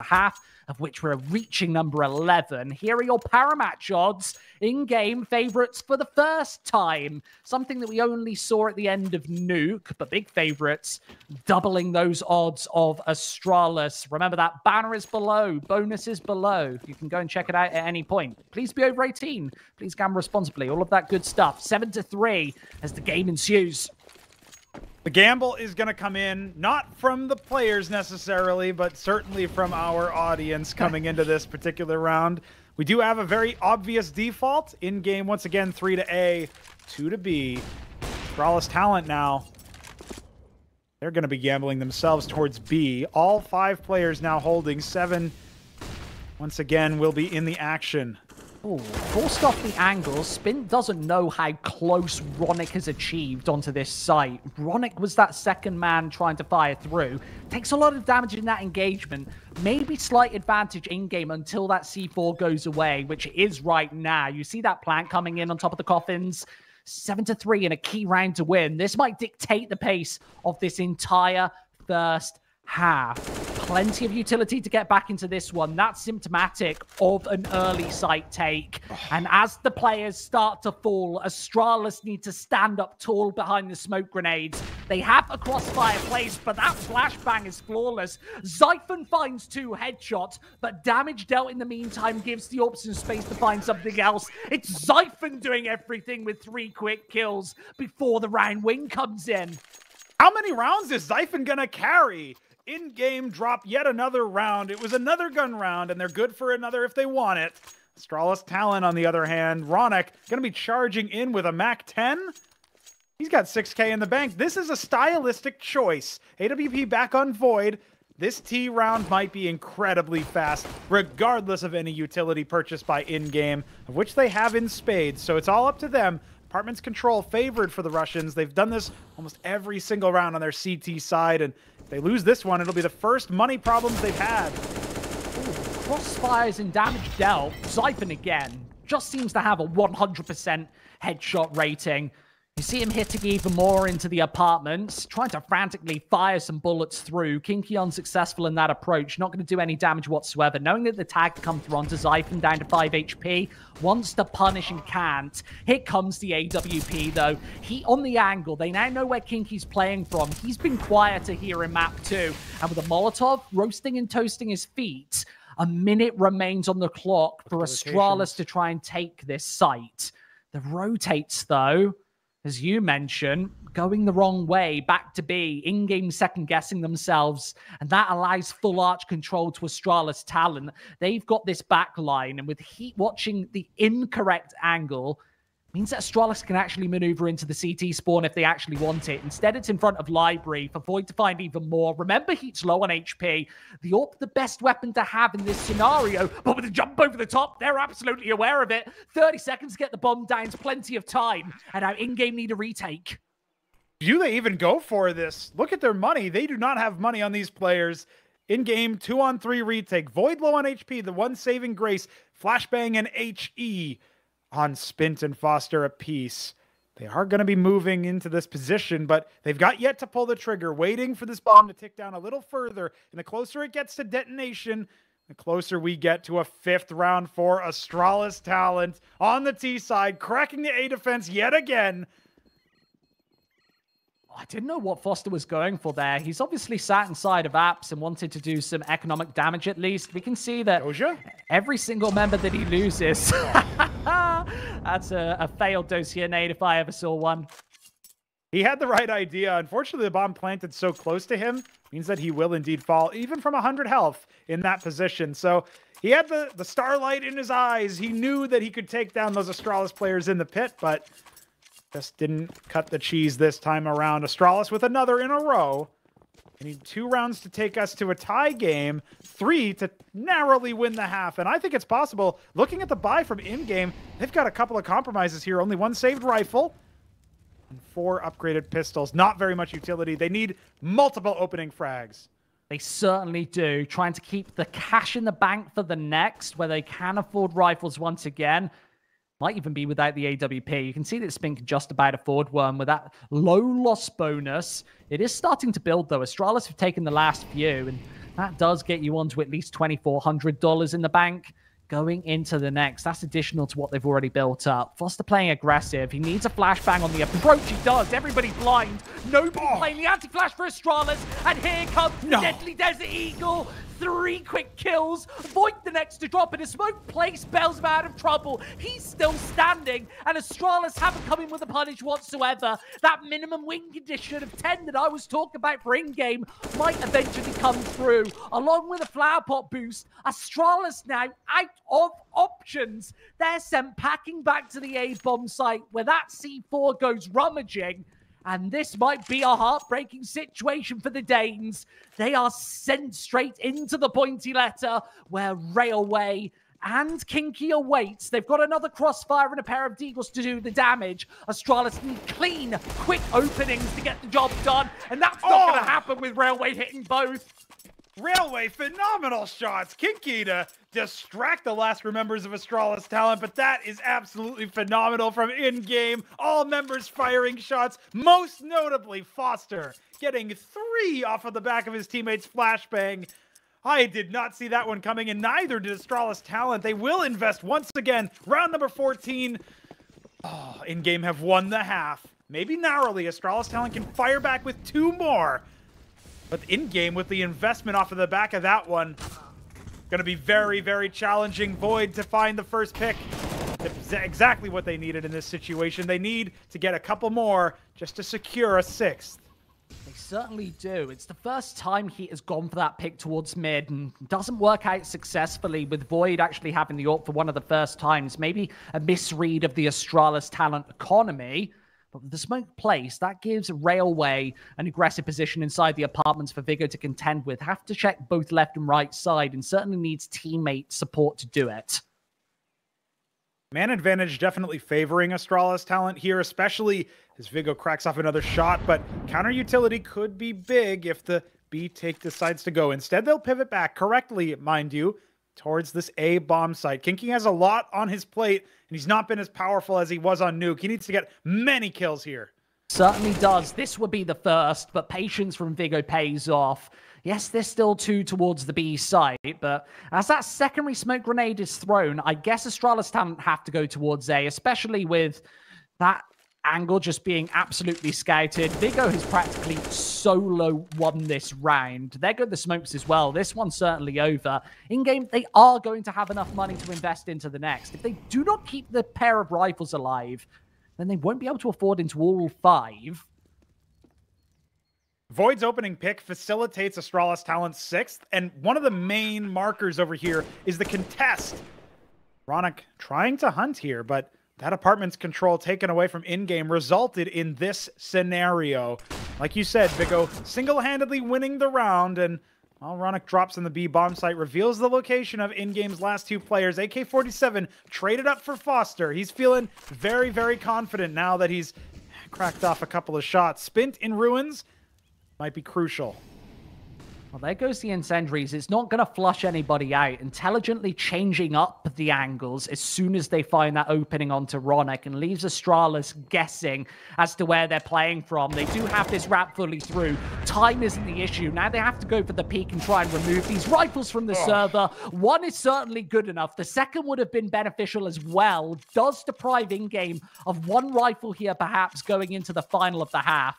half, of which we're reaching number 11. Here are your Paramatch odds. In-game favorites for the first time. Something that we only saw at the end of Nuke, but big favorites doubling those odds of Astralis. Remember, that banner is below, bonus is below. You can go and check it out at any point. Please be over 18. Please gamble responsibly. All of that good stuff. 7-3 as the game ensues. The gamble is going to come in, not from the players necessarily, but certainly from our audience coming into this particular round. We do have a very obvious default. In-game, once again, 3 to A, 2 to B. Astralis Talent now. They're going to be gambling themselves towards B. All 5 players now holding 7. Once again, will be in the action. Oh, forced off the angle. Spint doesn't know how close Ronick has achieved onto this site. Ronick was that second man trying to fire through. Takes a lot of damage in that engagement. Maybe slight advantage in-game until that C4 goes away, which it is right now. You see that plant coming in on top of the coffins. 7-3 in a key round to win. This might dictate the pace of this entire first half. Plenty of utility to get back into this one. That's symptomatic of an early site take. And as the players start to fall, Astralis need to stand up tall behind the smoke grenades. They have a crossfire placed, but that flashbang is flawless. Xiphon finds 2 headshots, but damage dealt in the meantime gives the Orb some space to find something else. It's Xiphon doing everything with 3 quick kills before the round win comes in. How many rounds is Xiphon gonna carry? In-game drop yet another round. It was another gun round, and they're good for another if they want it. Astralis Talent, on the other hand, Ronick going to be charging in with a MAC-10. He's got 6K in the bank. This is a stylistic choice. AWP back on Void. This T round might be incredibly fast, regardless of any utility purchased by in-game, of which they have in spades, so it's all up to them. Apartments control favored for the Russians. They've done this almost every single round on their CT side, and if they lose this one, it'll be the first money problems they've had. Ooh, crossfires and damage dealt. Xiphon again just seems to have a 100% headshot rating. You see him hitting even more into the apartments, trying to frantically fire some bullets through. Kinky unsuccessful in that approach, not going to do any damage whatsoever. Knowing that the tag come through onto Xiphon down to 5 HP, wants to punish and can't. Here comes the AWP though. He on the angle, they now know where Kinky's playing from. He's been quieter here in map 2. And with a Molotov roasting and toasting his feet, a minute remains on the clock for Astralis to try and take this site. The rotates though, as you mentioned, going the wrong way, back to B, in-game second-guessing themselves, and that allows full arch control to Astralis Talent. They've got this back line, and with Heat watching the incorrect angle, means that Astralis can actually maneuver into the CT spawn if they actually want it. Instead, it's in front of Library for Void to find even more. Remember, Heat's low on HP. The AWP, the best weapon to have in this scenario, but with a jump over the top, they're absolutely aware of it. 30 seconds to get the bomb down, plenty of time, and now in-game need a retake. Do they even go for this? Look at their money. They do not have money on these players. In-game, 2-on-3 retake. Void low on HP, the one saving grace. Flashbang and HE on Spint and Foster apiece. They are going to be moving into this position, but they've got yet to pull the trigger, waiting for this bomb to tick down a little further. And the closer it gets to detonation, the closer we get to a 5th round for Astralis Talent on the T side, cracking the A defense yet again. I didn't know what Foster was going for there. He's obviously sat inside of apps and wanted to do some economic damage at least. We can see that every single member that he loses. That's a failed dossier nade if I ever saw one. He had the right idea. Unfortunately, the bomb planted so close to him means that he will indeed fall, even from 100 health in that position. So he had the starlight in his eyes. He knew that he could take down those Astralis players in the pit, but just didn't cut the cheese this time around. Astralis with another in a row. We need 2 rounds to take us to a tie game, 3 to narrowly win the half. And I think it's possible. Looking at the buy from in-game, they've got a couple of compromises here. Only 1 saved rifle and 4 upgraded pistols. Not very much utility. They need multiple opening frags. They certainly do. Trying to keep the cash in the bank for the next, where they can afford rifles once again. Might even be without the AWP. You can see that Spink can just about afford one with that low loss bonus. It is starting to build, though. Astralis have taken the last few, and That does get you onto at least $2,400 in the bank. Going into the next, that's additional to what they've already built up. Foster playing aggressive. He needs a flashbang on the approach. He does. Everybody blind. Nobody playing the anti-flash for Astralis. And here comes the Deadly Desert Eagle. 3 quick kills. Void the next to drop in a smoke. Play spells him out of trouble. He's still standing. And Astralis haven't come in with a punish whatsoever. That minimum win condition of 10 that I was talking about for in-game might eventually come through. Along with a flower pot boost, Astralis now out of options. They're sent packing back to the A-bomb site where that C4 goes rummaging. And this might be a heartbreaking situation for the Danes. They are sent straight into the pointy letter where Railway and Kinky awaits. They've got another crossfire and a pair of deagles to do the damage. Astralis need clean, quick openings to get the job done. And that's not going to happen with Railway hitting both. Railway, phenomenal shots. Kinky to distract the last members of Astralis talent, but that is absolutely phenomenal from in-game. All members firing shots, most notably Foster getting 3 off of the back of his teammate's flashbang. I did not see that one coming, and neither did Astralis talent. They will invest once again. Round number 14. Oh, in-game have won the half. Maybe narrowly, Astralis talent can fire back with 2 more. But in-game, with the investment off of the back of that one, going to be very, very challenging. Void to find the first pick. Exactly what they needed in this situation. They need to get a couple more just to secure a 6th. They certainly do. It's the first time he has gone for that pick towards mid and doesn't work out successfully, with Void actually having the AWP for one of the first times. Maybe a misread of the Astralis talent economy. But with the smoke placed, that gives Railway an aggressive position inside the apartments for Vigo to contend with. Have to check both left and right side, and certainly needs teammate support to do it. Man advantage definitely favoring Astralis talent here, especially as Vigo cracks off another shot, but counter utility could be big if the B take decides to go. Instead, they'll pivot back correctly, mind you, towards this A bomb site. Kinky has a lot on his plate, and he's not been as powerful as he was on Nuke. He needs to get many kills here. Certainly does. This would be the first, but patience from Vigo pays off. Yes, there's still 2 towards the B site, but as that secondary smoke grenade is thrown, I guess Astralis talent have to go towards A, especially with that angle just being absolutely scouted. Vigo has practically solo won this round. There go the smokes as well. This one's certainly over. In-game, they are going to have enough money to invest into the next. If they do not keep the pair of rifles alive, then they won't be able to afford into all 5. Void's opening pick facilitates Astralis talent's 6th, and one of the main markers over here is the contest. Ronick trying to hunt here, but that apartment's control taken away from in-game resulted in this scenario. Like you said, Vigo single-handedly winning the round, and while Ronick drops in the B bomb site, reveals the location of in-game's last 2 players. AK-47 traded up for Foster. He's feeling very, very confident now that he's cracked off a couple of shots. Spint in ruins might be crucial. Well, there goes the incendiaries. It's not going to flush anybody out. Intelligently changing up the angles as soon as they find that opening onto Ronick, and leaves Astralis guessing as to where they're playing from. They do have this wrap fully through. Time isn't the issue. Now they have to go for the peak and try and remove these rifles from the server. One is certainly good enough. The second would have been beneficial as well. Does deprive in-game of 1 rifle here, perhaps going into the final of the half.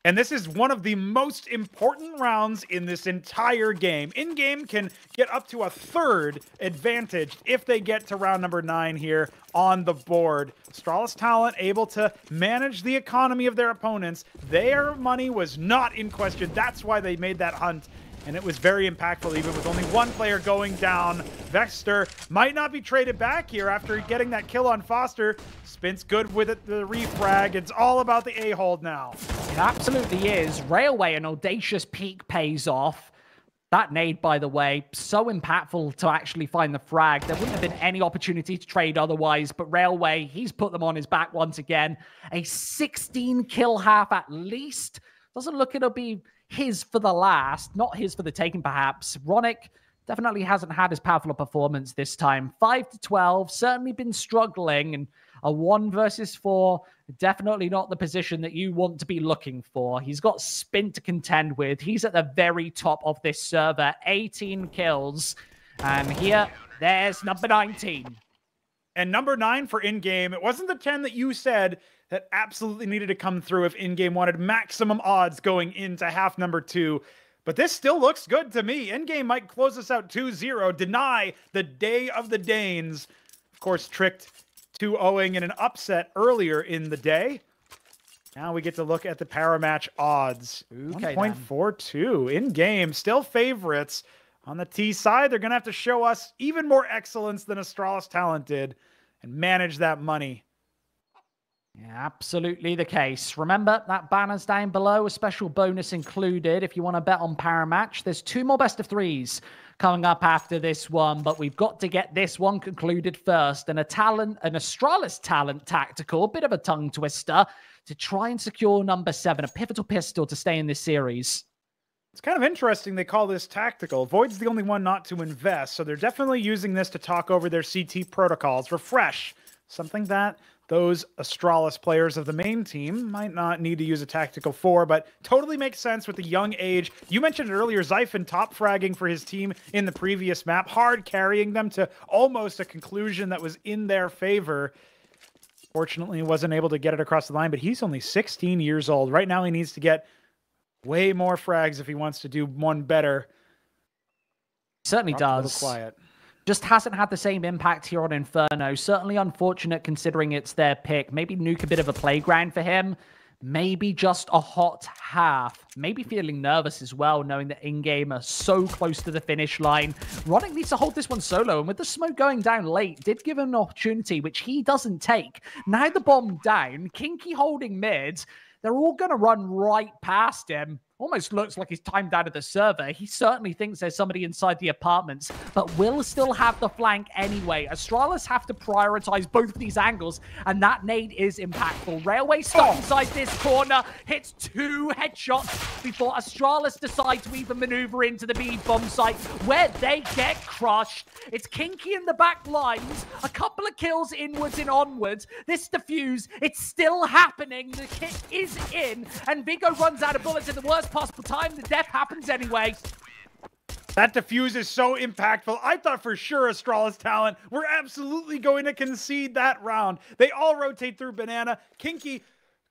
And this is one of the most important rounds in this entire game. In-game can get up to a 3rd advantage if they get to round number 9 here on the board. Astralis talent able to manage the economy of their opponents. Their money was not in question. That's why they made that hunt. And it was very impactful, even with only 1 player going down. Vexter might not be traded back here after getting that kill on Foster. Spint's good with it, the refrag. It's all about the A-hold now. It absolutely is. Railway, an audacious peak pays off. That nade, by the way, so impactful to actually find the frag. There wouldn't have been any opportunity to trade otherwise, but Railway, he's put them on his back once again. A 16 kill half at least. Doesn't look it'll be his for the last, not his for the taking perhaps. Ronick definitely hasn't had as powerful a performance this time. 5 to 12, certainly been struggling, and A 1 versus 4, definitely not the position that you want to be looking for. He's got Spin to contend with. He's at the very top of this server, 18 kills. And here, there's number 19. And number 9 for in-game, it wasn't the 10 that you said that absolutely needed to come through if in-game wanted maximum odds going into half number 2. But this still looks good to me. In-game might close us out 2-0, deny the Day of the Danes. Of course, tricked 2-0ing in an upset earlier in the day. Now we get to look at the power match odds. Okay, 1.42 in-game, still favorites. On the T side, they're going to have to show us even more excellence than Astralis Talent did and manage that money. Yeah, absolutely the case. Remember, that banner's down below, a special bonus included if you want to bet on Paramatch. There's 2 more best of 3s coming up after this one, but we've got to get this one concluded first. And an Astralis Talent tactical, bit of a tongue twister, to try and secure number 7, a pivotal pistol to stay in this series. It's kind of interesting they call this tactical. Void's the only one not to invest, so they're definitely using this to talk over their CT protocols. Refresh, something that those Astralis players of the main team might not need to use a tactical for, but totally makes sense with the young age. You mentioned it earlier, Zyphon top fragging for his team in the previous map, hard carrying them to almost a conclusion that was in their favor. Fortunately, he wasn't able to get it across the line, but he's only 16 years old. Right now, he needs to get way more frags if he wants to do one better. Certainly does. Quiet. Just hasn't had the same impact here on Inferno. Certainly unfortunate considering it's their pick. Maybe nuke a bit of a playground for him. Maybe just a hot half. Maybe feeling nervous as well, knowing that in-game are so close to the finish line. Ronick needs to hold this one solo, and with the smoke going down late, did give him an opportunity, which he doesn't take. Now the bomb down, Kinky holding mid. They're all going to run right past him. Almost looks like he's timed out of the server. He certainly thinks there's somebody inside the apartments, but will still have the flank anyway. Astralis have to prioritize both of these angles, and that nade is impactful. Railway stuck inside this corner, hits 2 headshots before Astralis decide to even maneuver into the B bomb site, where they get crushed. It's Kinky in the back lines, a couple of kills inwards and onwards. This defuse, it's still happening. The kit is in, and Vigo runs out of bullets in the worst possible time. The death happens anyway. That defuse is so impactful. I thought for sure Astralis Talent were absolutely going to concede that round. They all rotate through Banana. Kinky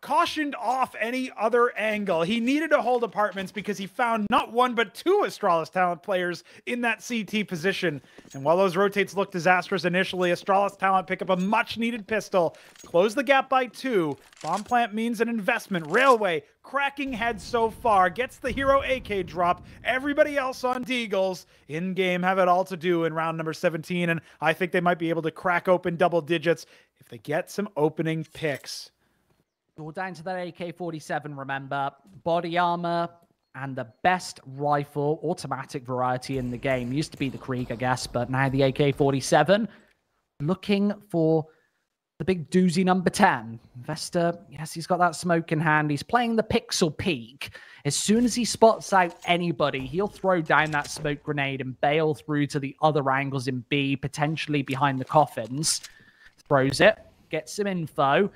cautioned off any other angle. He needed to hold apartments because he found not 1 but 2 Astralis Talent players in that CT position. And while those rotates looked disastrous initially, Astralis Talent pick up a much needed pistol, close the gap by 2. Bomb plant means an investment. Railway cracking head so far, gets the hero AK drop. Everybody else on Deagles in-game have it all to do in round number 17, and I think they might be able to crack open double digits if they get some opening picks. All down to that AK-47, remember. Body armor and the best rifle, automatic variety in the game. Used to be the Krieg, I guess, but now the AK-47. Looking for the big doozy number 10. Vesta, yes, he's got that smoke in hand. He's playing the pixel peek. As soon as he spots out anybody, he'll throw down that smoke grenade and bail through to the other angles in B, potentially behind the coffins. Throws it, gets some info.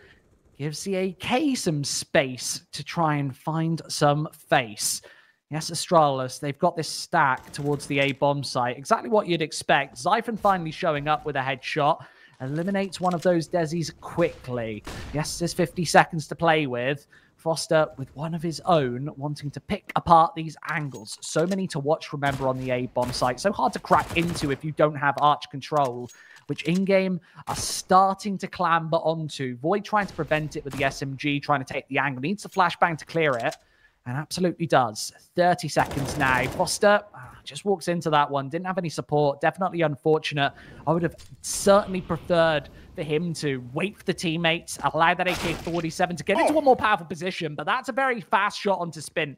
Gives the AK some space to try and find some face. Yes, Astralis, they've got this stack towards the A bomb site. Exactly what you'd expect. Zyphon finally showing up with a headshot. Eliminates one of those Desis quickly. Yes, there's 50 seconds to play with. Foster with one of his own, wanting to pick apart these angles. So many to watch, remember, on the A bomb site. So hard to crack into if you don't have arch control, which in-game are starting to clamber onto. Void trying to prevent it with the SMG, trying to take the angle. Needs a flashbang to clear it, and absolutely does. 30 seconds now. Foster just walks into that one. Didn't have any support. Definitely unfortunate. I would have certainly preferred for him to wait for the teammates, allow that AK-47 to get into a more powerful position, but that's a very fast shot onto Spin.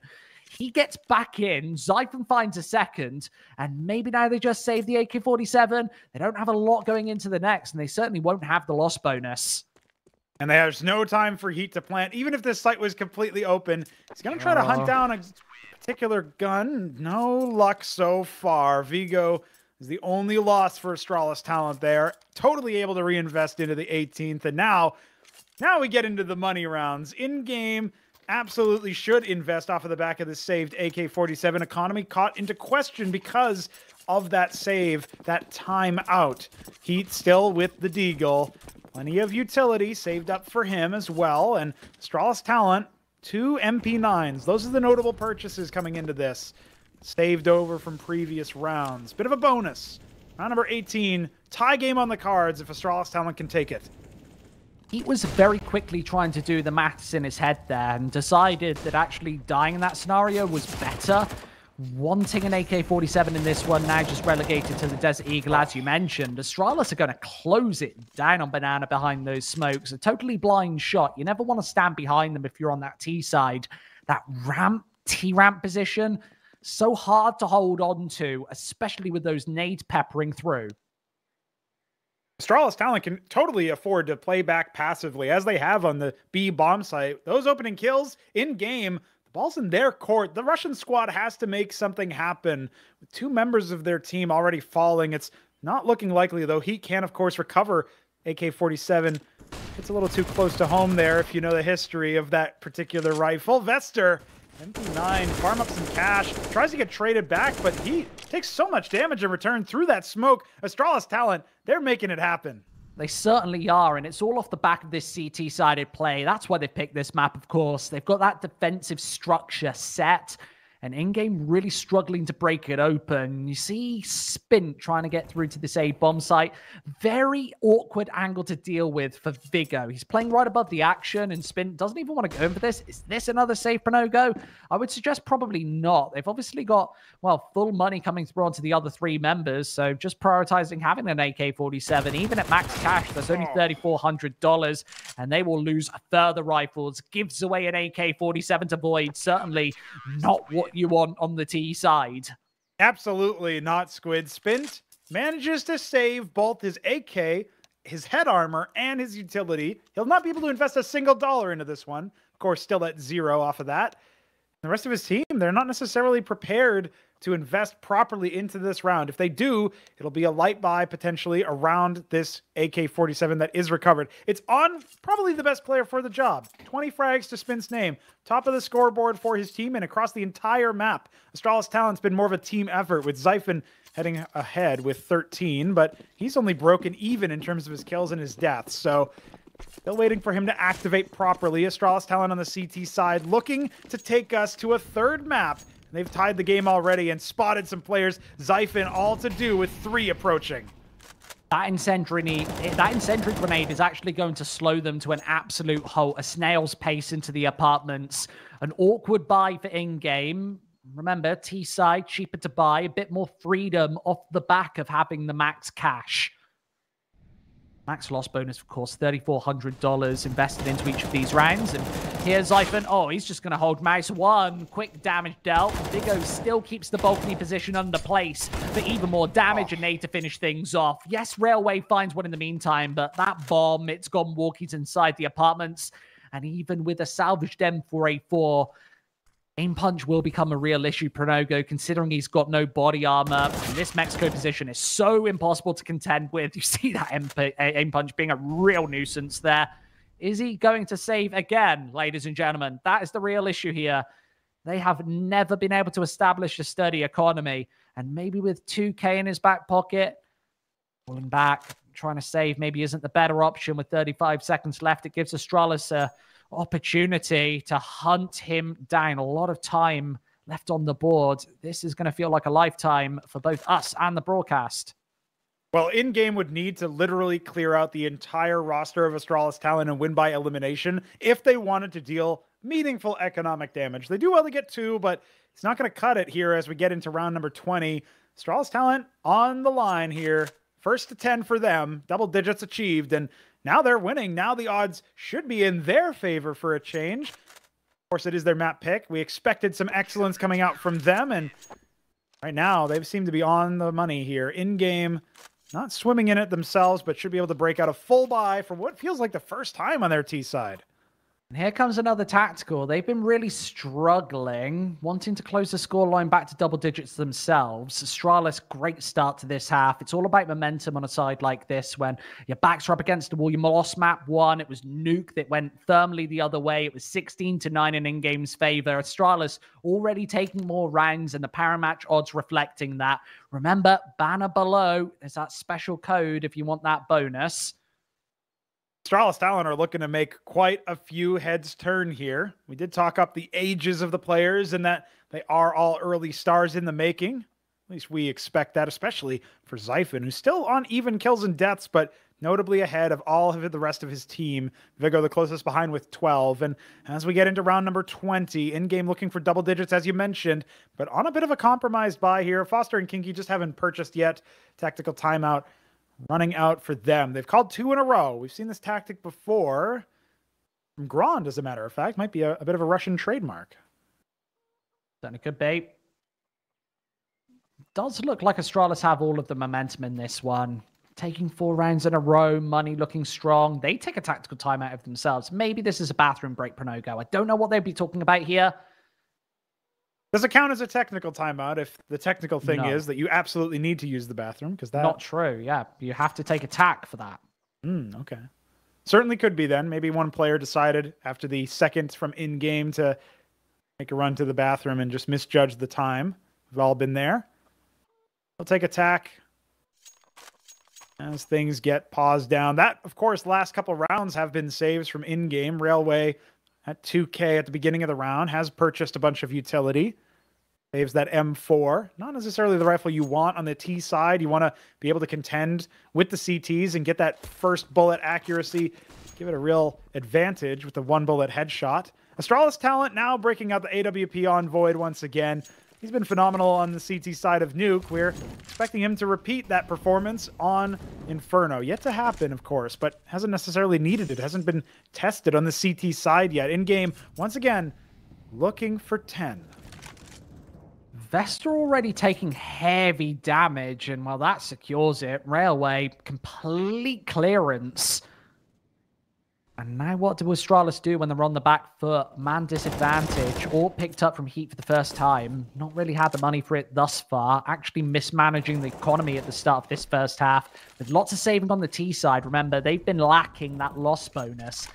He gets back in, Zyphon finds a second, and maybe now they just save the AK-47. They don't have a lot going into the next, and they certainly won't have the loss bonus. And there's no time for Heat to plant. Even if this site was completely open, he's going to try to hunt down a particular gun. No luck so far. Vigo is the only loss for Astralis Talent there. Totally able to reinvest into the 18th. And now we get into the money rounds. In-game, absolutely should invest off of the back of the saved AK-47 economy, caught into question because of that save, that timeout. Heat still with the Deagle. Plenty of utility saved up for him as well. And Astralis Talent, 2 MP9s. Those are the notable purchases coming into this. Saved over from previous rounds. Bit of a bonus. Round number 18, tie game on the cards if Astralis Talent can take it. He was very quickly trying to do the maths in his head there and decided that actually dying in that scenario was better. Wanting an AK-47 in this one, now just relegated to the Desert Eagle, as you mentioned. Astralis are going to close it down on Banana behind those smokes. A totally blind shot. You never want to stand behind them if you're on that T side. That ramp, T-ramp position, so hard to hold on to, especially with those nades peppering through. Astralis Talent can totally afford to play back passively, as they have on the B bomb site. Those opening kills in-game, the ball's in their court. The Russian squad has to make something happen. With 2 members of their team already falling, it's not looking likely, though. Heat can, of course, recover AK-47. It's a little too close to home there if you know the history of that particular rifle. Vester, MP9, farm up some cash, tries to get traded back, but he takes so much damage in return through that smoke. Astralis Talent, they're making it happen. They certainly are, and it's all off the back of this CT-sided play. That's why they've picked this map, of course. They've got that defensive structure set, and in-game really struggling to break it open. You see Spint trying to get through to this A bomb site. Very awkward angle to deal with for Vigo. He's playing right above the action, and Spint doesn't even want to go in for this. Is this another save for no-go? I would suggest probably not. They've obviously got, well, full money coming through onto the other 3 members, so just prioritizing having an AK-47. Even at max cash, there's only $3,400, and they will lose further rifles. Gives away an AK-47 to Void. Certainly not what you want on the T side. Absolutely not, Squid. Spint manages to save both his AK, his head armor, and his utility. He'll not be able to invest a single dollar into this one. Of course, still at 0 off of that. The rest of his team, they're not necessarily prepared to invest properly into this round. If they do, it'll be a light buy potentially around this AK-47 that is recovered. It's on probably the best player for the job. 20 frags to Spin's name. Top of the scoreboard for his team and across the entire map. Astralis Talent's been more of a team effort with Zyphon heading ahead with 13, but he's only broken even in terms of his kills and his deaths. So still waiting for him to activate properly. Astralis Talent on the CT side looking to take us to a 3rd map. They've tied the game already and spotted some players. Zyphon all to do with 3 approaching. That incendiary grenade is actually going to slow them to an absolute halt. A snail's pace into the apartments. An awkward buy for in-game. Remember, T-side, cheaper to buy. A bit more freedom off the back of having the max cash. Max loss bonus, of course, $3,400 invested into each of these rounds. And here's Zyphon. Oh, he's just going to hold mouse 1. Quick damage dealt. Vigo still keeps the balcony position under place for even more damage and need to finish things off. Yes, Railway finds one in the meantime, but that bomb, it's gone walkies inside the apartments. And even with a salvaged M4A4, aim punch will become a real issue, Pronogo, considering he's got no body armor. And this Mexico position is so impossible to contend with. You see that aim punch being a real nuisance there. Is he going to save again, ladies and gentlemen? That is the real issue here. They have never been able to establish a steady economy. And maybe with 2K in his back pocket, pulling back, trying to save maybe isn't the better option. With 35 seconds left, it gives Astralis a opportunity to hunt him down. A lot of time left on the board. This is going to feel like a lifetime for both us and the broadcast. Well, in-game would need to literally clear out the entire roster of Astralis Talent and win by elimination if they wanted to deal meaningful economic damage. They do well to get 2, but it's not going to cut it here as we get into round number 20. Astralis Talent on the line here. First to 10 for them. Double digits achieved, and now they're winning. Now the odds should be in their favor for a change. Of course, it is their map pick. We expected some excellence coming out from them, and right now they seem to be on the money here. In-game, not swimming in it themselves, but should be able to break out a full buy for what feels like the first time on their T side. And here comes another tactical. They've been really struggling, wanting to close the scoreline back to double digits themselves. Astralis, great start to this half. It's all about momentum on a side like this when your backs are up against the wall. You lost map 1. It was Nuke that went firmly the other way. It was 16-9 in in-game's favor. Astralis already taking more rounds and the power match odds reflecting that. Remember, banner below is that special code if you want that bonus. Astralis Talon are looking to make quite a few heads turn here. We did talk up the ages of the players and that they are all early stars in the making. At least we expect that, especially for Zyphon, who's still on even kills and deaths, but notably ahead of all of the rest of his team. Vigo the closest behind with 12. And as we get into round number 20, in-game looking for double digits, as you mentioned, but on a bit of a compromised buy here. Foster and Kinky just haven't purchased yet. Tactical timeout running out for them. They've called 2 in a row. We've seen this tactic before. From Grand, as a matter of fact. Might be a bit of a Russian trademark. Certainly could be. Does look like Astralis have all of the momentum in this one. Taking 4 rounds in a row, money looking strong. They take a tactical timeout of themselves. Maybe this is a bathroom break, Pronogo. I don't know what they'd be talking about here. Does it count as a technical timeout if the technical thing is that you absolutely need to use the bathroom? Because that... Not true, yeah. You have to take attack for that. Okay. Certainly could be then. Maybe one player decided after the second from in-game to make a run to the bathroom and just misjudge the time. We've all been there. They'll take attack as things get paused down. That, of course, last couple rounds have been saves from in-game. Railway at 2K at the beginning of the round has purchased a bunch of utility. Saves that M4. Not necessarily the rifle you want on the T side. You want to be able to contend with the CTs and get that first bullet accuracy. Give it a real advantage with the 1-bullet headshot. Astralis Talent now breaking out the AWP on Void once again. He's been phenomenal on the CT side of Nuke. We're expecting him to repeat that performance on Inferno. Yet to happen, of course, but hasn't necessarily needed it. Hasn't been tested on the CT side yet. In-game, once again, looking for 10. Vesta already taking heavy damage, and while that secures it, Railway, complete clearance. And now what do Astralis do when they're on the back foot? Man disadvantage, all picked up from Heat for the first time. Not really had the money for it thus far. Actually mismanaging the economy at the start of this first half. With lots of saving on the T side. Remember, they've been lacking that loss bonus.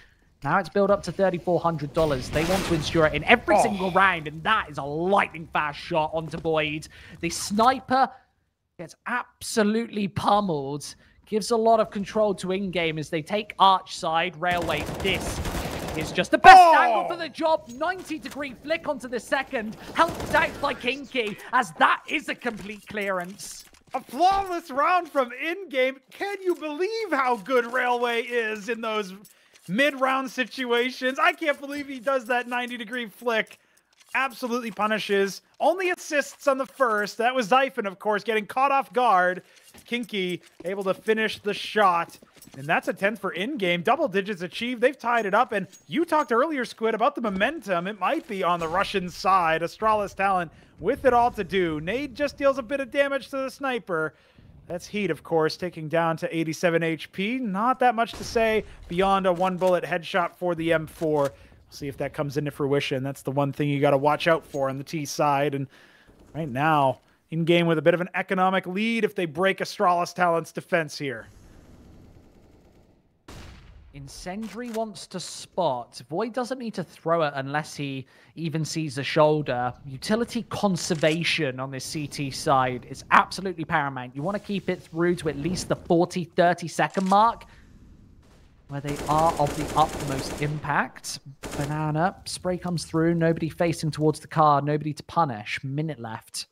Now it's built up to $3,400. They want to ensure it in every single round, and that is a lightning fast shot onto Void. The sniper gets absolutely pummeled. Gives a lot of control to in-game as they take Arch side. Railway, this is just the best angle for the job. 90-degree flick onto the second. Helped out by Kinky, as that is a complete clearance. A flawless round from in-game. Can you believe how good Railway is in those mid-round situations? I can't believe he does that 90-degree flick. Absolutely punishes. Only assists on the first. That was Zyphon, of course, getting caught off guard. Kinky able to finish the shot. And that's a 10th for in-game. Double digits achieved. They've tied it up. And you talked earlier, Squid, about the momentum. It might be on the Russian side. Astralis Talent with it all to do. Nade just deals a bit of damage to the sniper. That's Heat, of course, taking down to 87 HP. Not that much to say beyond a 1-bullet headshot for the M4. See if that comes into fruition. That's the one thing you got to watch out for on the T side. And right now, in-game with a bit of an economic lead if they break Astralis Talent's defense here. Incendiary wants to spot. Void doesn't need to throw it unless he even sees the shoulder. Utility conservation on this CT side is absolutely paramount. You want to keep it through to at least the 40-30 second mark, where they are of the utmost impact. Banana, spray comes through, nobody facing towards the car, nobody to punish. Minute left.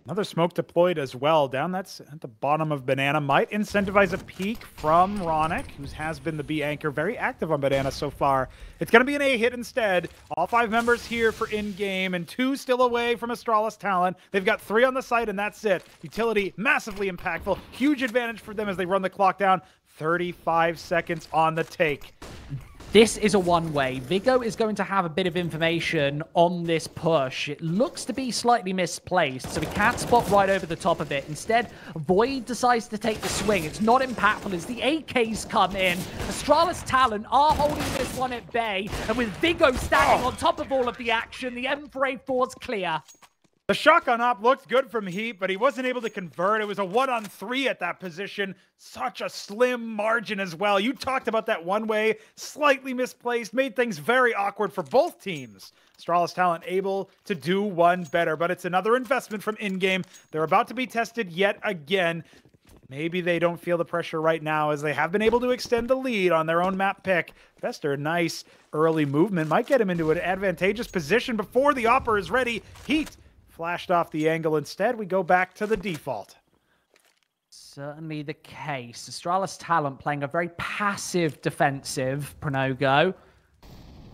Another smoke deployed as well. Down that's at the bottom of Banana. Might incentivize a peek from Ronick, who has been the B anchor. Very active on Banana so far. It's going to be an A hit instead. All 5 members here for in-game, and 2 still away from Astralis Talent. They've got 3 on the site, and that's it. Utility, massively impactful. Huge advantage for them as they run the clock down. 35 seconds on the take. This is a one-way. Vigo is going to have a bit of information on this push. It looks to be slightly misplaced, so we can't spot right over the top of it. Instead, Void decides to take the swing. It's not impactful as the AKs come in. Astralis Talon are holding this one at bay, and with Vigo standing on top of all of the action, the M4A4 is clear. The shotgun op looked good from Heat, but he wasn't able to convert. It was a 1-on-3 at that position. Such a slim margin as well. You talked about that one way, slightly misplaced, made things very awkward for both teams. Astralis Talent able to do one better, but it's another investment from in-game. They're about to be tested yet again. Maybe they don't feel the pressure right now as they have been able to extend the lead on their own map pick. Vester, nice early movement. Might get him into an advantageous position before the Opper is ready. Heat flashed off the angle. Instead, we go back to the default. Certainly the case. Astralis Talent playing a very passive defensive Pronogo.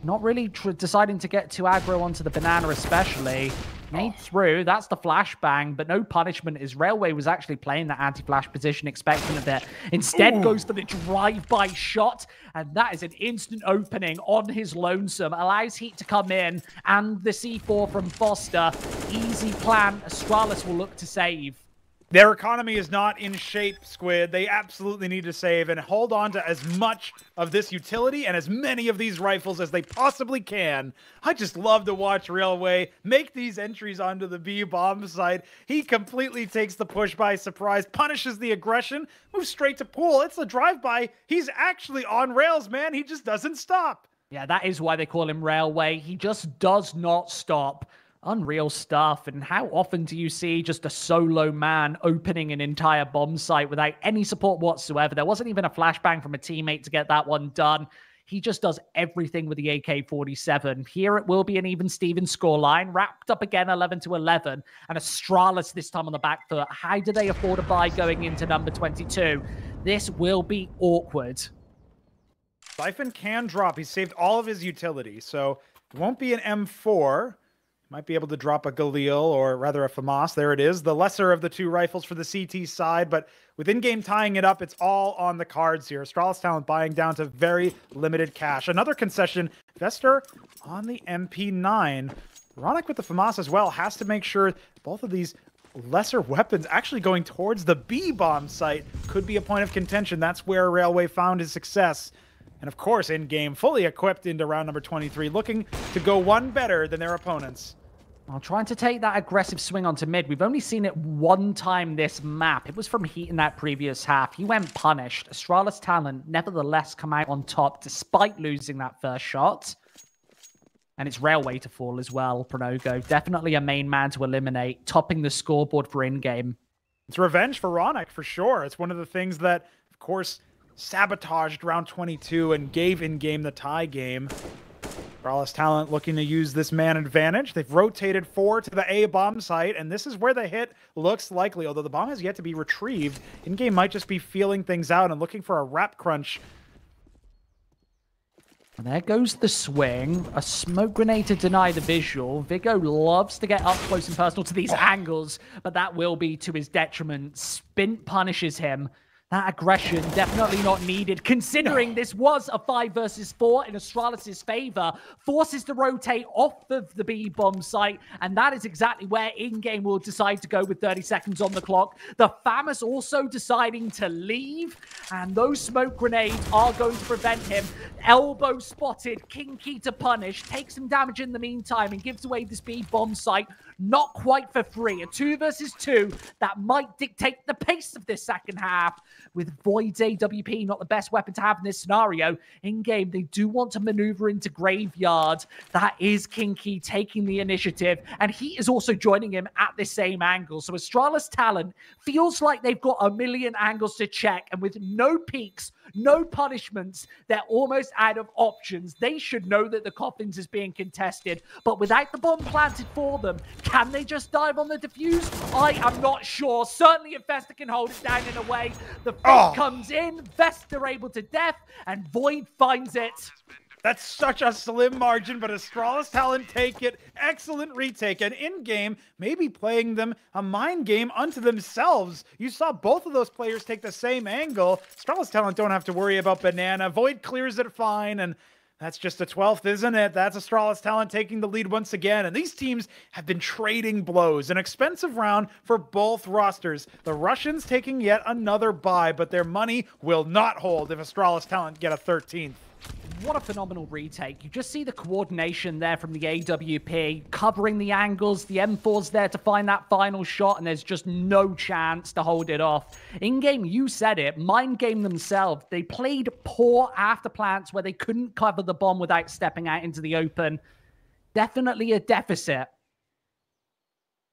Not really deciding to get too aggro onto the banana especially. Made through, that's the flashbang, but no punishment as Railway was actually playing that anti-flash position, expecting a bit. Instead goes for the drive-by shot, and that is an instant opening on his lonesome. Allows Heat to come in, and the C4 from Foster. Easy plan, Astralis will look to save. Their economy is not in shape, Squid. They absolutely need to save and hold on to as much of this utility and as many of these rifles as they possibly can. I just love to watch Railway make these entries onto the B bomb site. He completely takes the push by surprise, punishes the aggression, moves straight to pool. It's a drive-by. He's actually on rails, man. He just doesn't stop. Yeah, that is why they call him Railway. He just does not stop. Unreal stuff. And how often do you see just a solo man opening an entire bomb site without any support whatsoever? There wasn't even a flashbang from a teammate to get that one done. He just does everything with the AK-47. Here it will be an even Steven scoreline, wrapped up again 11-11, and Astralis this time on the back foot. How do they afford a buy going into number 22? This will be awkward. Siphon can drop. He saved all of his utility, so it won't be an M4. Might be able to drop a Galil, or rather a FAMAS. There it is, the lesser of the two rifles for the CT side, but with in-game tying it up, it's all on the cards here. Astralis Talent buying down to very limited cash. Another concession, Vester on the MP9. Ronick with the FAMAS as well has to make sure both of these lesser weapons actually going towards the B-bomb site could be a point of contention. That's where Railway found his success. And of course, in-game, fully equipped into round number 23, looking to go one better than their opponents. Well, trying to take that aggressive swing onto mid. We've only seen it one time this map. It was from Heat in that previous half. He went punished. Astralis Talent nevertheless come out on top despite losing that first shot. And it's Railway to fall as well, Pronogo. Definitely a main man to eliminate, topping the scoreboard for in-game. It's revenge for Ronick, for sure. It's one of the things that, of course, sabotaged round 22 and gave in-game the tie game. Astralis Talent looking to use this man advantage. They've rotated 4 to the A bomb site, and this is where the hit looks likely, although the bomb has yet to be retrieved. In-game might just be feeling things out and looking for a wrap crunch. And there goes the swing. A smoke grenade to deny the visual. Vigo loves to get up close and personal to these angles, but that will be to his detriment. Spint punishes him. That aggression definitely not needed, considering this was a 5 versus 4 in Astralis' favor. Forces to rotate off of the B-bomb site, and that is exactly where in-game will decide to go with 30 seconds on the clock. The FAMAS also deciding to leave, and those smoke grenades are going to prevent him. Elbow spotted, Kinky to punish, takes some damage in the meantime, and gives away this B-bomb site, not quite for free. A 2 versus 2 that might dictate the pace of this second half. With Void's AWP not the best weapon to have in this scenario, in-game they do want to maneuver into Graveyard. That is Kinky taking the initiative, and he is also joining him at the same angle. So Astralis Talent feels like they've got a million angles to check, and with no peaks, no punishments, they're almost out of options. They should know that the coffins is being contested, but without the bomb planted for them, can they just dive on the defuse? I am not sure. Certainly if Vester can hold it down in a way. The fake comes in, Vester able to death, and Void finds it. That's such a slim margin, but Astralis Talent take it. Excellent retake. And in-game, maybe playing them a mind game unto themselves. You saw both of those players take the same angle. Astralis Talent don't have to worry about Banana. Void clears it fine, and That's just a 12th, isn't it? That's Astralis Talent taking the lead once again. And these teams have been trading blows. An expensive round for both rosters. The Russians taking yet another bye, but their money will not hold if Astralis Talent get a 13th. What a phenomenal retake. You just see the coordination there from the AWP, covering the angles, the M4's there to find that final shot, and there's just no chance to hold it off. In-game, you said it, mind game themselves. They played poor after plants where they couldn't cover the bomb without stepping out into the open. Definitely a deficit.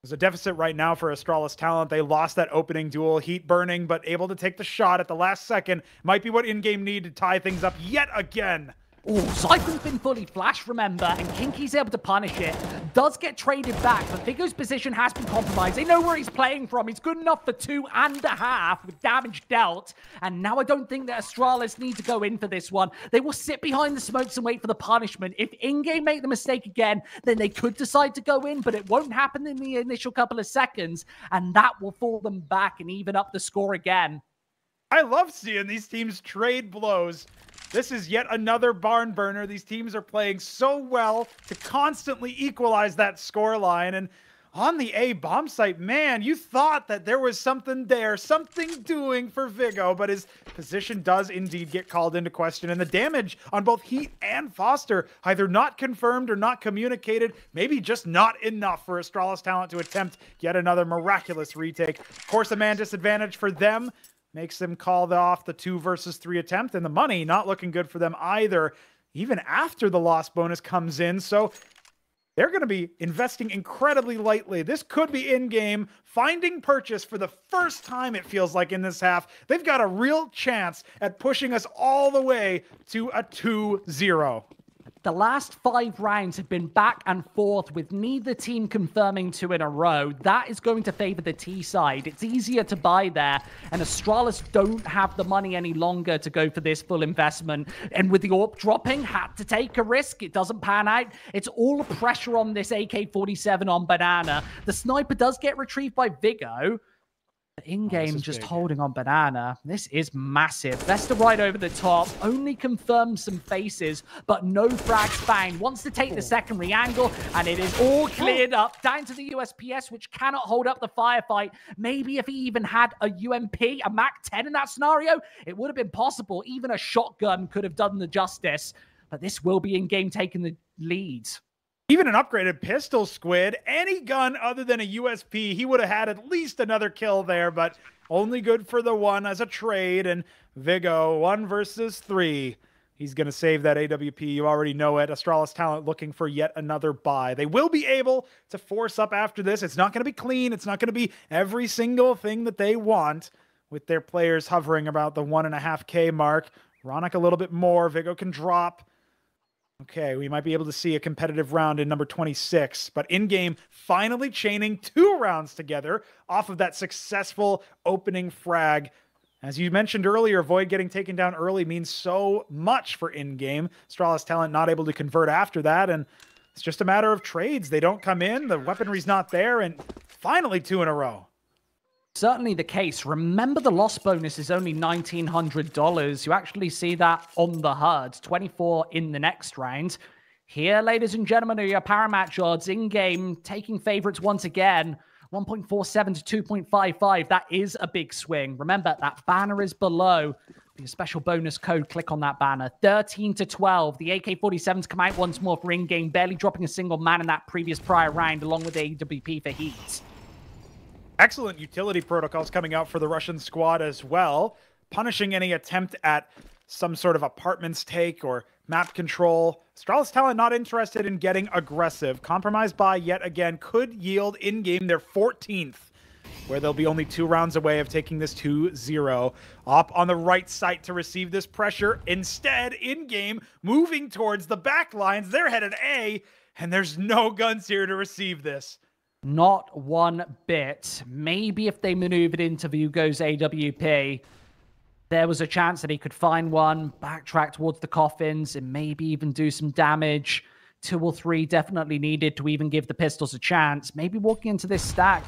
There's a deficit right now for Astralis Talent. They lost that opening duel, heat burning, but able to take the shot at the last second. Might be what in-game need to tie things up yet again. Oh, Siphon's been fully flashed, remember, and Kinky's able to punish it. Does get traded back, but Vigo's position has been compromised. They know where he's playing from. He's good enough for 2.5 with damage dealt. And now I don't think that Astralis need to go in for this one. They will sit behind the smokes and wait for the punishment. If in-game make the mistake again, then they could decide to go in, but it won't happen in the initial couple of seconds, and that will fall them back and even up the score again. I love seeing these teams trade blows. This is yet another barn burner. These teams are playing so well to constantly equalize that scoreline. And on the A bomb site, man, you thought that there was something there, something doing for Vigo, but his position does indeed get called into question. And the damage on both Heat and Foster, either not confirmed or not communicated, maybe just not enough for Astralis Talent to attempt yet another miraculous retake. Of course, a man disadvantage for them makes them call off the 2 versus 3 attempt, and the money not looking good for them either, even after the loss bonus comes in. So they're going to be investing incredibly lightly. This could be in-game, finding purchase for the first time, it feels like, in this half. They've got a real chance at pushing us all the way to a 2-0. The last 5 rounds have been back and forth with neither team confirming 2 in a row. That is going to favor the T side. It's easier to buy there, and Astralis don't have the money any longer to go for this full investment. And with the AWP dropping, had to take a risk. It doesn't pan out. It's all pressure on this AK-47 on Banana. The sniper does get retrieved by Vigo. In-game, just big. Holding on Banana. This is massive. Vesta right over the top. Only confirms some faces, but no frags found. Wants to take the secondary angle, and it is all cleared up. Down to the USPS, which cannot hold up the firefight. Maybe if he even had a UMP, a MAC-10 in that scenario, it would have been possible. Even a shotgun could have done the justice. But this will be in-game taking the lead. Even an upgraded pistol, Squid, any gun other than a USP, he would have had at least another kill there, but only good for the 1 as a trade. And Vigo, 1 versus 3. He's going to save that AWP. You already know it. Astralis Talent looking for yet another buy. They will be able to force up after this. It's not going to be clean. It's not going to be every single thing that they want, with their players hovering about the 1.5K mark. Ronick a little bit more. Vigo can drop. Okay, we might be able to see a competitive round in number 26, but in-game finally chaining 2 rounds together off of that successful opening frag. As you mentioned earlier, Void getting taken down early means so much for in-game. Astralis Talent not able to convert after that, and it's just a matter of trades. They don't come in, the weaponry's not there, and finally 2 in a row. Certainly the case. Remember, the loss bonus is only $1,900. You actually see that on the HUD. 24 in the next round. Here, ladies and gentlemen, are your Paramatch odds in-game, taking favorites once again. 1.47 to 2.55. That is a big swing. Remember, that banner is below. The special bonus code, click on that banner. 13 to 12. The AK-47s come out once more for in-game, barely dropping a single man in that prior round, along with the AWP for Heat. Excellent utility protocols coming out for the Russian squad as well, punishing any attempt at some sort of apartments take or map control. Astralis Talent not interested in getting aggressive. Compromised by yet again could yield in-game their 14th, where they'll be only 2 rounds away of taking this 2-0. Up on the right side to receive this pressure. Instead, in-game, moving towards the back lines. They're headed A, and there's no guns here to receive this. Not one bit. Maybe if they maneuvered into Vigo's AWP, there was a chance that he could find one, backtrack towards the coffins, and maybe even do some damage. 2 or 3 definitely needed to even give the pistols a chance. Maybe walking into this stack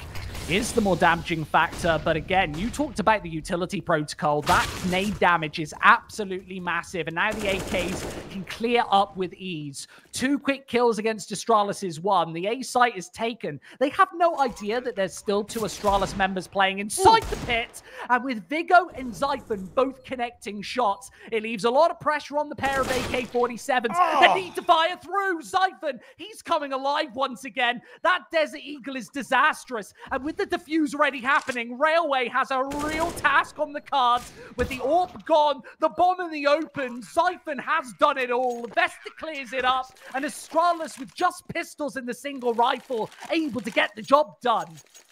is the more damaging factor, but again, you talked about the utility protocol. That nade damage is absolutely massive, and now the AKs can clear up with ease. 2 quick kills against Astralis is 1. The A site is taken. They have no idea that there's still 2 Astralis members playing inside the pit, and with Vigo and Zyphon both connecting shots, it leaves a lot of pressure on the pair of AK-47s. They need to fire through. Zyphon, he's coming alive once again. That Desert Eagle is disastrous, and with the defuse already happening, Railway has a real task on the cards. With the AWP gone, the bomb in the open, Zyphon has done it all. Vesta clears it up, and Astralis with just pistols in the single rifle, able to get the job done.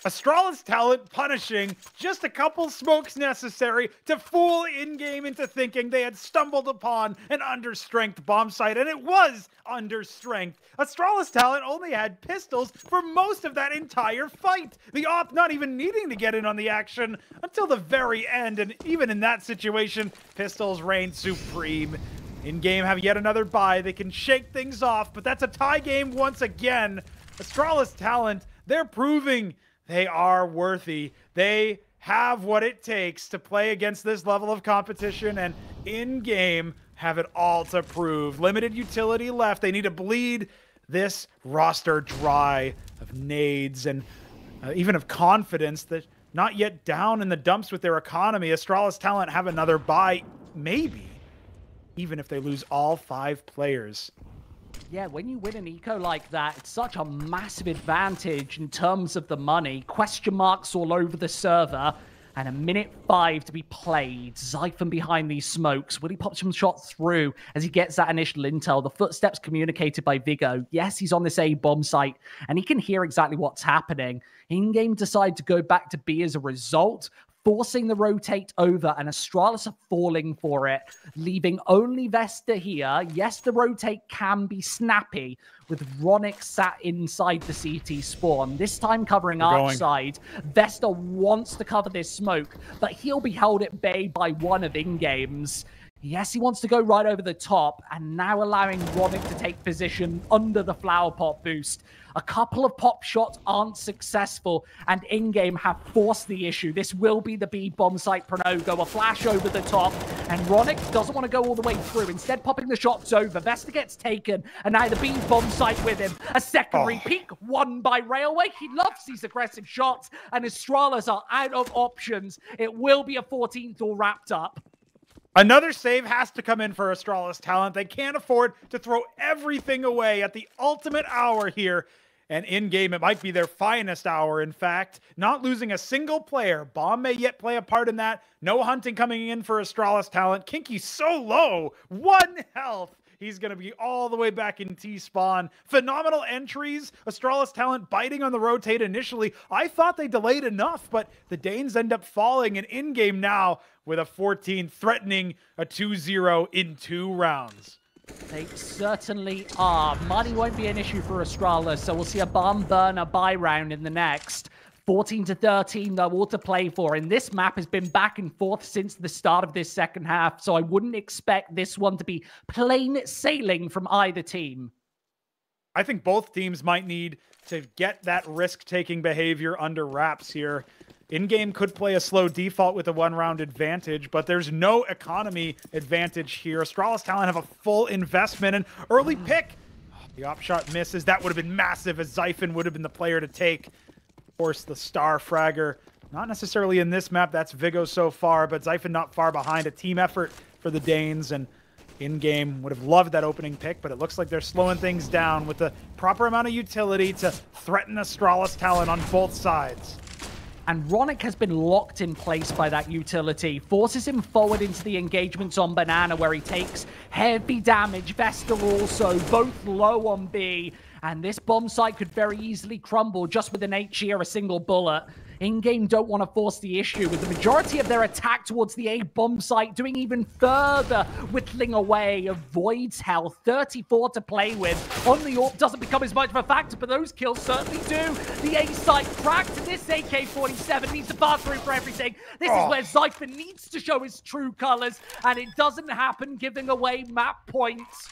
Astralis talent punishing, just a couple smokes necessary to fool in-game into thinking they had stumbled upon an understrength bomb site, and it was understrength. Astralis talent only had pistols for most of that entire fight. The op not even needing to get in on the action until the very end, and even in that situation, pistols reign supreme. In-game have yet another buy. They can shake things off, but that's a tie game once again. Astralis talent, they're proving they are worthy. They have what it takes to play against this level of competition, and in-game have it all to prove. Limited utility left. They need to bleed this roster dry of nades and even of confidence. That not yet down in the dumps with their economy. Astralis talent have another buy, maybe, even if they lose all 5 players. Yeah, when you win an eco like that, it's such a massive advantage in terms of the money. Question marks all over the server, and a minute 5 to be played. Zyphon behind these smokes. Will he pop some shots through as he gets that initial intel? The footsteps communicated by Vigo. Yes, he's on this A bomb site, and he can hear exactly what's happening. In-game decide to go back to B as a result, forcing the rotate over, and Astralis are falling for it, leaving only Vesta here. Yes, the rotate can be snappy, with Ronick sat inside the CT spawn, this time covering our side. Vesta wants to cover this smoke, but he'll be held at bay by one of in-games. Yes, he wants to go right over the top, and now allowing Ronick to take position under the flower pot boost. A couple of pop shots aren't successful, and in-game have forced the issue. This will be the B bomb site Pronogo, a flash over the top, and Ronick doesn't want to go all the way through, instead popping the shots over. Vesta gets taken, and now the B bomb site with him. A secondary peek, won by Railway. He loves these aggressive shots, and Astralis are out of options. It will be a 14th all wrapped up. Another save has to come in for Astralis talent. They can't afford to throw everything away at the ultimate hour here. And in-game, it might be their finest hour, in fact. Not losing a single player. Bomb may yet play a part in that. No hunting coming in for Astralis talent. Kinky so low. 1 health. He's going to be all the way back in T-spawn. Phenomenal entries. Astralis talent biting on the rotate initially. I thought they delayed enough, but the Danes end up falling. And in-game now with a 14, threatening a 2-0 in 2 rounds. They certainly are. Money won't be an issue for Astralis, so we'll see a barn burner buy round in the next. 14-13, though, all to play for. And this map has been back and forth since the start of this second half, so I wouldn't expect this one to be plain sailing from either team. I think both teams might need to get that risk-taking behavior under wraps here. In-game could play a slow default with a 1-round advantage, but there's no economy advantage here. Astralis talent have a full investment and early pick. The op shot misses. That would have been massive, as Zyphon would have been the player to take. Of course, the star fragger, not necessarily in this map. That's Vigo so far, but Zyphon not far behind. A team effort for the Danes, and in-game would have loved that opening pick, but it looks like they're slowing things down with the proper amount of utility to threaten Astralis talent on both sides. And Ronick has been locked in place by that utility. Forces him forward into the engagements on Banana, where he takes heavy damage. Vesta also, both low on B. And this bomb site could very easily crumble just with an HE or a single bullet. In-game don't want to force the issue, with the majority of their attack towards the A bomb site doing even further whittling away of Void's health. 34 to play with. On the AWP doesn't become as much of a factor, but those kills certainly do. The A site cracked. This AK-47 needs to pass through for everything. This is where Zyphon needs to show his true colors, and it doesn't happen, giving away map points.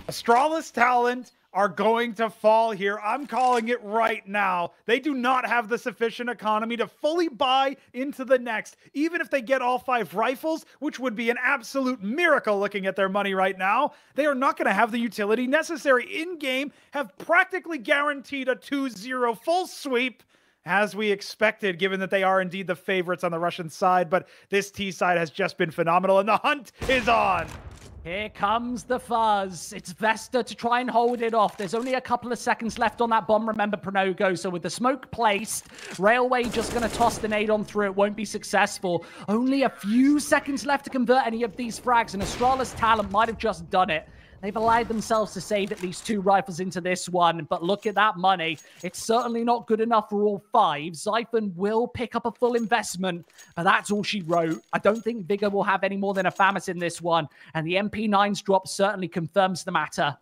Astralis Talent are going to fall here. I'm calling it right now. They do not have the sufficient economy to fully buy into the next, even if they get all 5 rifles, which would be an absolute miracle looking at their money right now. They are not going to have the utility necessary. In-game have practically guaranteed a 2-0 full sweep, as we expected, given that they are indeed the favorites on the Russian side. But this T side has just been phenomenal, and the hunt is on. Here comes the fuzz. It's Vesta to try and hold it off. There's only a couple of seconds left on that bomb, remember, Pronogo. So with the smoke placed, Railway just going to toss the nade on through. It won't be successful. Only a few seconds left to convert any of these frags, and Astralis Talent might have just done it. They've allowed themselves to save at least 2 rifles into this one, but look at that money. It's certainly not good enough for all 5. Zyphon will pick up a full investment, but that's all she wrote. I don't think Vigor will have any more than a FAMAS in this one, and the MP9's drop certainly confirms the matter.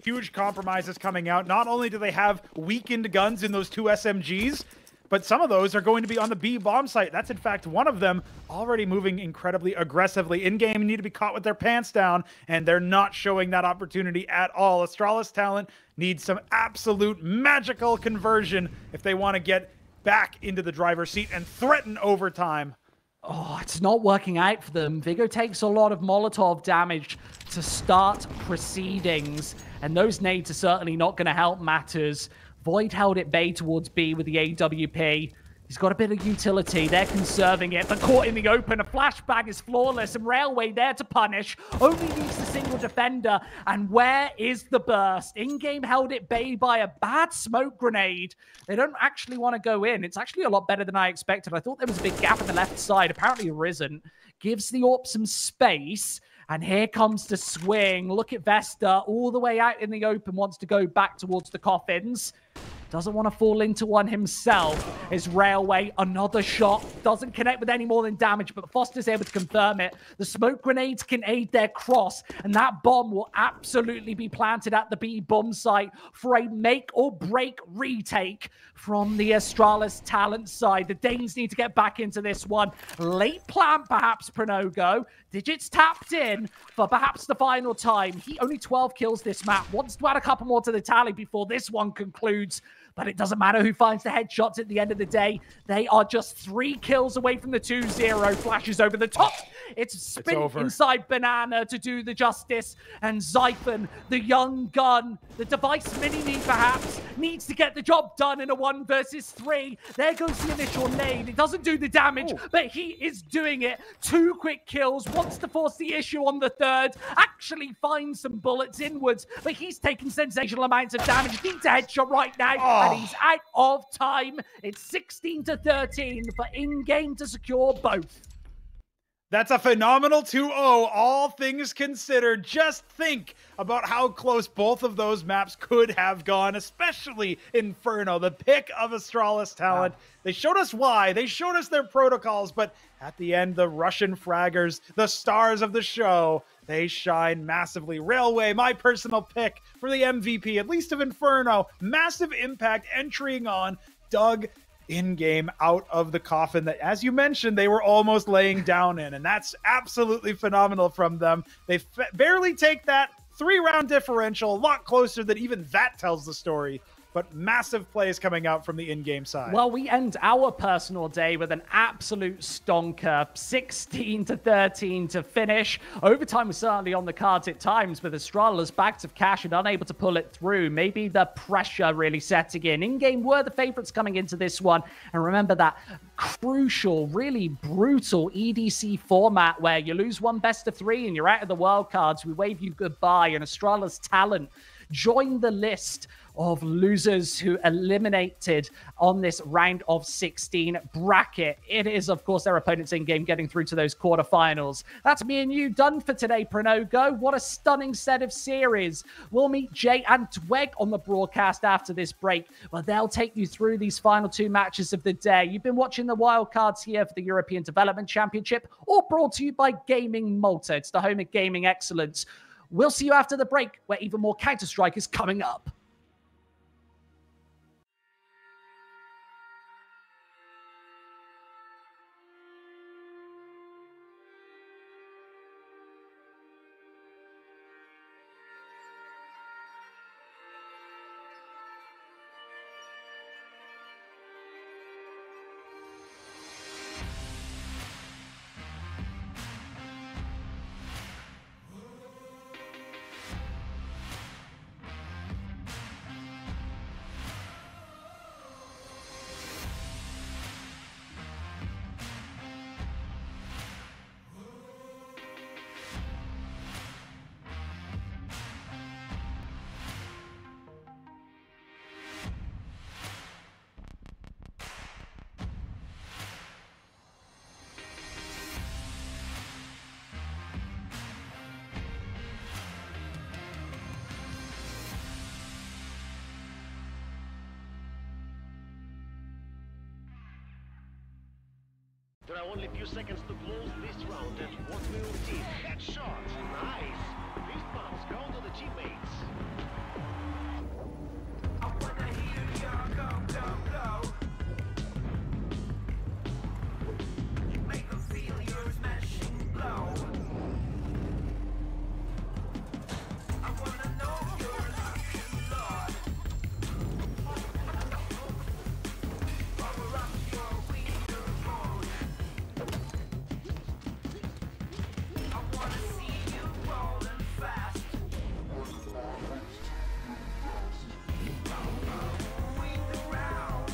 Huge compromises coming out. Not only do they have weakened guns in those 2 SMGs, but some of those are going to be on the B bomb site. That's, in fact, one of them already moving incredibly aggressively. In-game, you need to be caught with their pants down, and they're not showing that opportunity at all. Astralis Talent needs some absolute magical conversion if they want to get back into the driver's seat and threaten overtime. Oh, it's not working out for them. Vigo takes a lot of Molotov damage to start proceedings, and those nades are certainly not going to help matters. Void held it bay towards B with the AWP. He's got a bit of utility. They're conserving it, but caught in the open. A flashbang is flawless, and Railway there to punish. Only needs the single defender. And where is the burst? In-game held it bay by a bad smoke grenade. They don't actually want to go in. It's actually a lot better than I expected. I thought there was a big gap in the left side. Apparently there isn't. Gives the AWP some space. And here comes the swing. Look at Vesta all the way out in the open. Wants to go back towards the coffins. Doesn't want to fall into one himself. Is Railway, another shot. Doesn't connect with any more than damage, but Foster's able to confirm it. The smoke grenades can aid their cross, and that bomb will absolutely be planted at the B bomb site for a make or break retake from the Astralis Talent side. The Danes need to get back into this one. Late plan, perhaps, Pronogo. Digits tapped in for perhaps the final time. He only 12 kills this map. Wants to add a couple more to the tally before this one concludes. But it doesn't matter who finds the headshots at the end of the day. They are just 3 kills away from the 2-0. Flashes over the top. It's spin inside Banana to do the justice. And Zyphon, the young gun, the device mini-me perhaps, needs to get the job done in a 1 versus 3. There goes the initial nade. It doesn't do the damage, but he is doing it. 2 quick kills. Wants to force the issue on the 3rd. Actually finds some bullets inwards, but he's taking sensational amounts of damage. Needs a headshot right now. And he's out of time. It's 16-13 for in-game to secure both. That's a phenomenal 2-0, all things considered. Just think about how close both of those maps could have gone, especially Inferno, the pick of Astralis Talent. Wow. They showed us why. They showed us their protocols, but at the end, the Russian fraggers, the stars of the show, they shine massively. Railway, my personal pick for the MVP, at least of Inferno. Massive impact entering on Doug in-game out of the coffin that, as you mentioned, they were almost laying down in, and that's absolutely phenomenal from them. They barely take that 3-round differential, a lot closer than even that tells the story, but massive plays coming out from the in-game side. Well, we end our personal day with an absolute stonker, 16-13 to finish. Overtime was certainly on the cards at times, with Astralis bags of cash and unable to pull it through. Maybe the pressure really setting in. In-game were the favorites coming into this one. And remember that crucial, really brutal EDC format where you lose one best of 3 and you're out of the wildcards. We wave you goodbye, and Astralis Talent join the list of losers who eliminated on this round of 16 bracket. It is, of course, their opponents in-game getting through to those quarterfinals. That's me and you done for today, Pronogo. What a stunning set of series. We'll meet Jay and Tweg on the broadcast after this break, where they'll take you through these final 2 matches of the day. You've been watching the wildcards here for the European Development Championship, all brought to you by Gaming Malta. It's the home of gaming excellence. We'll see you after the break, where even more Counter-Strike is coming up. There are only a few seconds to close this round, and what we will see? Headshot! Nice! Fist bumps go to the teammates. I wanna hear you go, go, go. Make them feel your smashing blow. I wanna know your luck and Lord. Power up your winter mode. I wanna see you rolling fast. Win the round.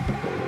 Bye.